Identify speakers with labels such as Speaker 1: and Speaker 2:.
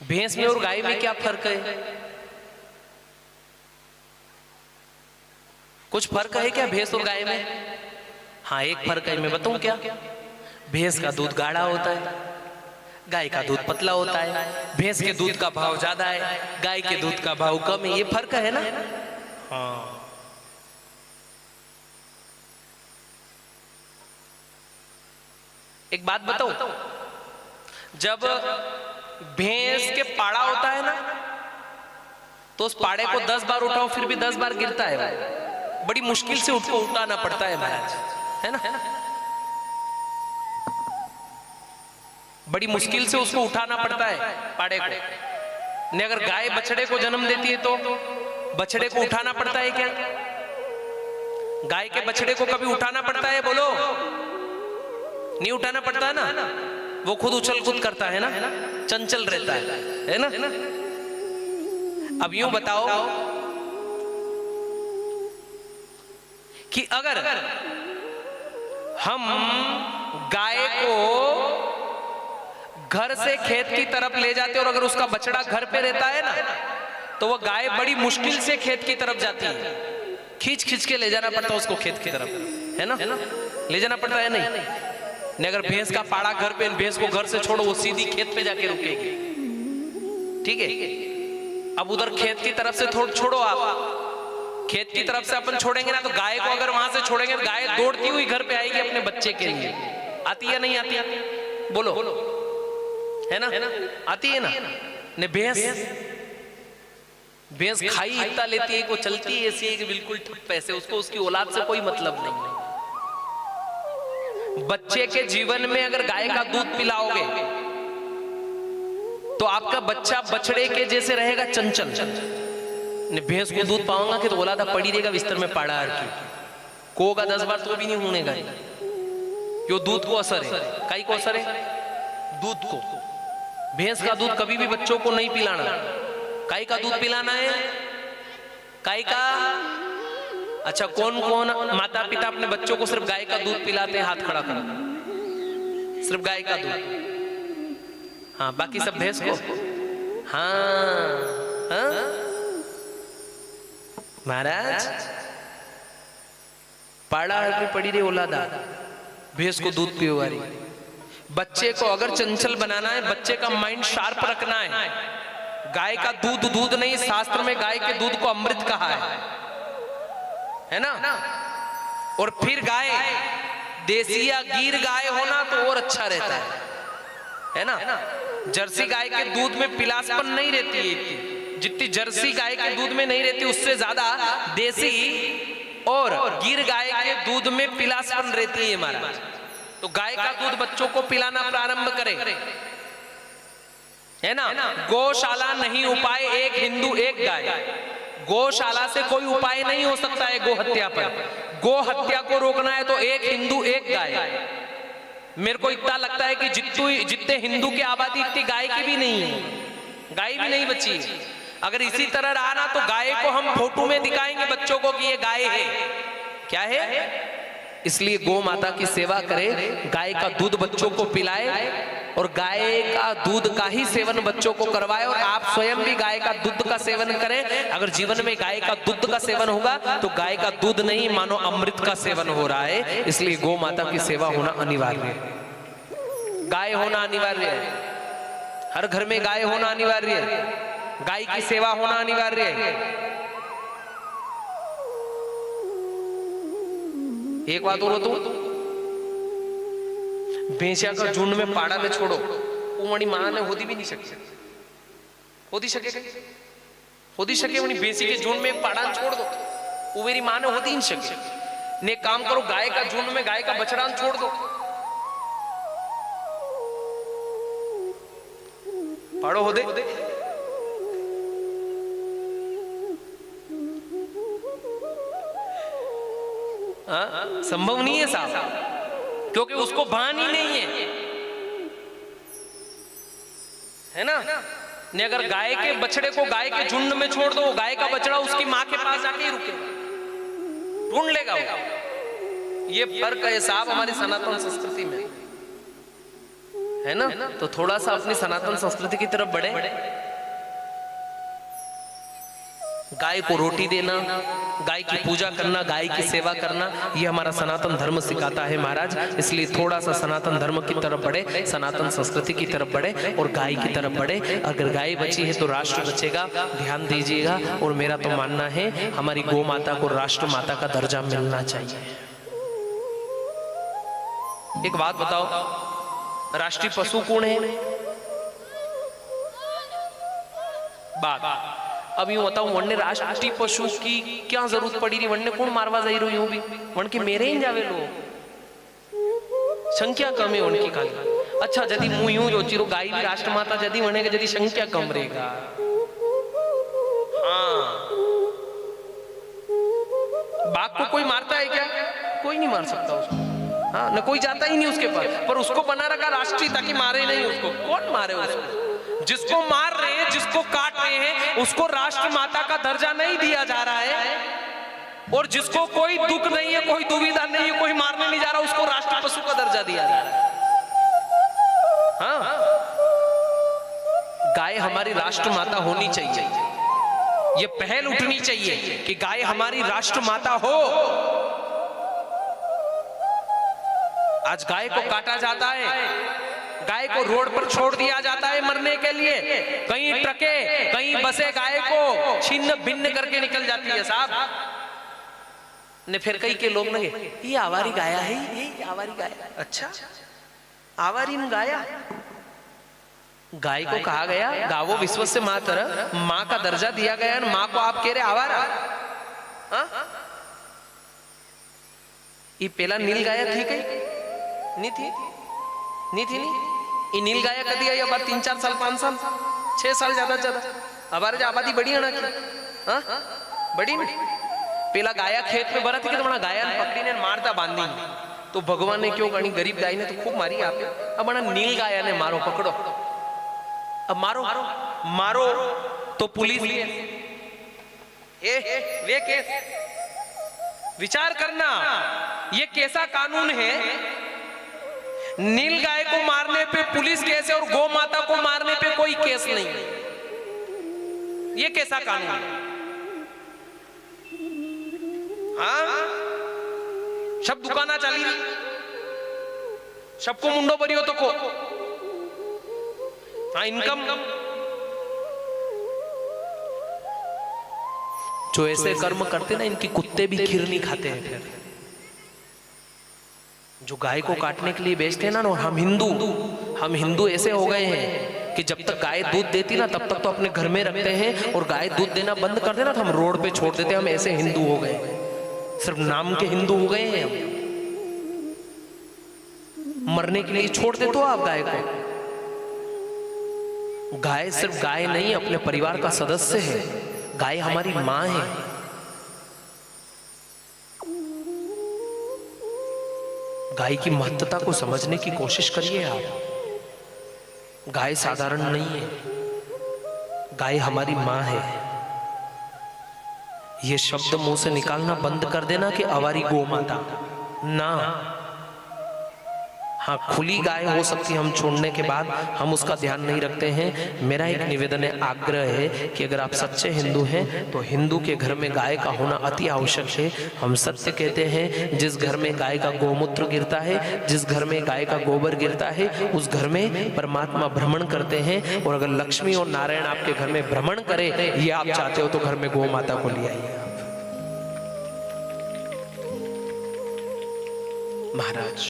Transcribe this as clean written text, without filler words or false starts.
Speaker 1: भैंस में और गाय में क्या फर्क है? कुछ फर्क है क्या भैंस और गाय में? हाँ, एक फर्क है, मैं बताऊं क्या? भैंस का दूध गाढ़ा होता है, गाय का दूध पतला होता है। भैंस के दूध का भाव ज्यादा है, गाय के दूध का भाव कम है। ये फर्क है ना? हाँ। एक बात बताओ, जब भैंस के पाड़ा होता है ना, तो उस पाड़े को 10 बार उठाओ फिर भी 10 बार गिरता है। बड़ी मुश्किल से उसको उठाना पड़ता है महाराज, है ना? बड़ी मुश्किल से उसको उठाना पड़ता है पाड़े को। ने अगर गाय बछड़े को जन्म देती है तो बछड़े को उठाना पड़ता है क्या? गाय के बछड़े को कभी उठाना पड़ता है? बोलो, नहीं उठाना पड़ता है ना? वो खुद उछल कूद करता है ना, चंचल रहता है ना? अब यूं बताओ कि अगर हम गाय को घर से खेत की तरफ ले जाते और अगर उसका बछड़ा घर पे रहता है ना, तो वो गाय बड़ी मुश्किल से खेत की तरफ जाती है। खींच खींच के ले जाना पड़ता है उसको खेत की तरफ, है ना? ले जाना पड़ता है नहीं? अगर भैंस का पाड़ा घर पे, भैंस को घर से छोड़ो, वो सीधी खेत पे जाके रुकेगी। ठीक है? अब उधर खेत की तरफ से छोड़ो, आप खेत की तरफ से अपन छोड़ेंगे ना, तो गाय को अगर वहां से छोड़ेंगे, गाय दौड़ती हुई घर पे आएगी अपने बच्चे के लिए। आती है नहीं आती? बोलो, है ना? आती है ना? ने भैंस खाई इतना लेती है, वो चलती है ऐसी है कि बिल्कुल ठप ऐसे, उसको उसकी औलाद से कोई मतलब नहीं। बच्चे के जीवन में अगर गाय का दूध पिलाओगे तो आपका बच्चा बछड़े के जैसे रहेगा, चंचल। भैंस को दूध पाऊंगा कि तो औलादा पड़ी रहेगा बिस्तर में पाड़ा हर की, कोगा 10 बार तो भी नहीं होने का। क्यों? दूध को असर है। काई को असर है? दूध को। भैंस का दूध कभी भी बच्चों को नहीं पिलाना। गाय का दूध पिलाना है। गाय का? अच्छा, कौन कौन माता पिता अपने बच्चों को सिर्फ गाय का दूध पिलाते हैं? हाथ खड़ा करो। सिर्फ गाय का दूध? हाँ, बाकी सब भैंस को? हाँ, हाँ? महाराज, पाड़ा की पड़ी रे औलादा, भैंस को दूध पिलवा रही। बच्चे को अगर चंचल बनाना है, बच्चे का माइंड शार्प रखना है, गाय का दूध दूध नहीं, शास्त्र में गाय के दूध को अमृत कहा है ना? और फिर गाय देसी या गिर गाय होना तो और अच्छा रहता है ना? जर्सी गाय के दूध में पिलासपन नहीं रहती है, जितनी जर्सी गाय के दूध में नहीं रहती उससे ज्यादा देसी और गिर गाय के दूध में पिलासपन रहती है महाराज। तो गाय का दूध बच्चों को पिलाना प्रारंभ करें, है ना? गौशाला नहीं उपाय, एक हिंदू एक गाय। गौशाला से कोई उपाय नहीं हो सकता है गो हत्या पर। गो हत्या को रोकना है तो एक हिंदू एक गाय। मेरे को इतना लगता है कि जितने हिंदू की आबादी इतनी गाय की भी नहीं है, गाय भी नहीं बची। अगर इसी तरह रहा ना तो गाय को हम फोटो में दिखाएंगे बच्चों को कि ये गाय है। क्या है? इसलिए गौ माता की सेवा करें, गाय का दूध बच्चों को पिलाए और गाय का दूध का ही सेवन बच्चों को करवाए, और आप स्वयं भी गाय का दूध का सेवन करें। अगर जीवन में गाय का दूध का सेवन होगा तो गाय का दूध नहीं मानो अमृत का सेवन हो रहा है। इसलिए गौ माता की सेवा होना अनिवार्य है, गाय होना अनिवार्य है, हर घर में गाय होना अनिवार्य है, गाय की सेवा होना अनिवार्य है। एक बात और तो भैंसिया का झुंड में पाड़ा में छोड़ो, वो मणि मां ने होती भी नहीं सकती, होती सके मणि भैंसी के झुंड में पाड़ा छोड़ दो, वो मेरी मां ने होती नहीं सके। ने काम करो, गाय का झुंड में गाय का बछड़ा छोड़ दो, पाड़ो हो दे। संभव नहीं है साहब, क्योंकि उसको भान ही नहीं है ना? ने अगर गाय के बछड़े को गाय के झुंड में छोड़ दो, गाय का बछड़ा उसकी मां के पास जाके ही रुकेगा, ढूंढ लेगा वो। ये फर्क है साहब हमारी सनातन संस्कृति में, है ना? तो थोड़ा सा अपनी सनातन संस्कृति की तरफ बढ़े। गाय को रोटी देना, गाय की पूजा करना, गाय की सेवा करना, ये हमारा सनातन धर्म सिखाता है महाराज। इसलिए थोड़ा सा सनातन धर्म की तरफ बढ़े, सनातन संस्कृति की तरफ बढ़े और गाय की तरफ बढ़े। अगर गाय बची है तो राष्ट्र बचेगा, ध्यान दीजिएगा। और मेरा तो मानना है हमारी गौ माता को राष्ट्र माता का दर्जा मिलना चाहिए। एक बात बताओ, राष्ट्रीय पशु कौन है? बाघ। अब यूं बताऊं, वनने राष्ट्रीय पशु की क्या जरूरत पड़ी रही? वनने कौन मारवा जाई रही? यूं भी वन के मेरे ही जावे लोग, संख्या कम है उनकी खाली। अच्छा, यदि मुंह यूं जोची रो गाय भी राष्ट्र माता यदि वने के यदि संख्या कम रहेगा, हाँ, बाघ को कोई मारता है क्या? कोई नहीं मार सकता उसको, हाँ, न कोई जाता ही नहीं उसके पास, पर उसको बना रखा राष्ट्रीय ताकि मारे नहीं उसको। कौन मारे उसको? जिसको मार रहे हैं, जिसको काट रहे हैं, उसको राष्ट्र माता का दर्जा नहीं दिया जा रहा है। और जिसको कोई दुख नहीं है, कोई दुविधा नहीं है, कोई मारने नहीं जा रहा, उसको राष्ट्र पशु का दर्जा दिया जा रहा है। हाँ, गाय हमारी राष्ट्र माता होनी चाहिए। ये पहल उठनी चाहिए कि गाय हमारी राष्ट्र माता हो। आज गाय को काटा जाता है, गाय को रोड पर छोड़ दिया जाता है मरने के लिए। कहीं ट्रके, कहीं बसें गाय को छिन्न भिन्न करके निकल जाती है साहब ने। फिर कई के लोग लगे ये आवारी गाया है, ये आवारी गाया। अच्छा, आवारी न गाया? गाय को कहा गया गावो विश्व से मातर, माँ का दर्जा दिया गया, माँ को आप कह रहे आवारा? ये पहला नील गाया थी कहीं नहीं थी? नहीं थी नहीं। ये नील गाया कदी आई? अब 3-4 साल, 5 साल, 6 साल ज्यादा ज्यादा। हमारे जो आबादी बड़ी है ना, हाँ बड़ी नहीं। पहला गाया खेत में भरा थी कि तुम्हारा गाया पकड़ी ने मारता बांधी, तो भगवान ने क्यों गणी? गरीब गाय ने तो खूब मारी आप। अब बड़ा नील गाया ने मारो, पकड़ो, अब मारो मारो तो पुलिस वे केस। विचार करना, ये कैसा कानून है? नील गाय को मारने पे पुलिस केस है और गौ माता को मारने पे कोई केस नहीं। ये कैसा कानून है? हाँ, सब दुकाना चली, सबको मुंडो भरी हो तो को, हाँ, इनकम। जो ऐसे कर्म करते ना, इनकी कुत्ते भी खीर नहीं खाते हैं। फिर जो गाय को काटने के लिए बेचते हैं ना, हम हिंदू ऐसे हो गए हैं कि जब तक गाय दूध देती ना तब तक तो अपने घर में रखते हैं, और गाय दूध देना बंद कर देना तो हम रोड पे छोड़ देते हैं। हम ऐसे हिंदू हो गए, सिर्फ नाम के हिंदू हो गए हैं हम। मरने के लिए छोड़ देते हो आप गाय को। गाय सिर्फ गाय नहीं, अपने परिवार का सदस्य है। गाय हमारी माँ है। गाय की महत्वता को समझने की कोशिश करिए आप। गाय साधारण नहीं है, गाय हमारी माँ है। ये शब्द मुंह से निकालना बंद कर देना कि आवारी गौ माता ना। हाँ, खुली गाय हो सकती है, हम छोड़ने के बाद हम उसका ध्यान नहीं रखते हैं। मेरा एक निवेदन है, आग्रह है कि अगर आप सच्चे हिंदू हैं तो हिंदू के घर में गाय का होना अति आवश्यक है। हम सत्य कहते हैं, जिस घर में गाय का गोमूत्र गिरता है, जिस घर में गाय का गोबर गिरता है, उस घर में परमात्मा भ्रमण करते हैं। और अगर लक्ष्मी और नारायण आपके घर में भ्रमण करे, ये आप चाहते हो तो घर में गौ माता को ले आइए आप। महाराज।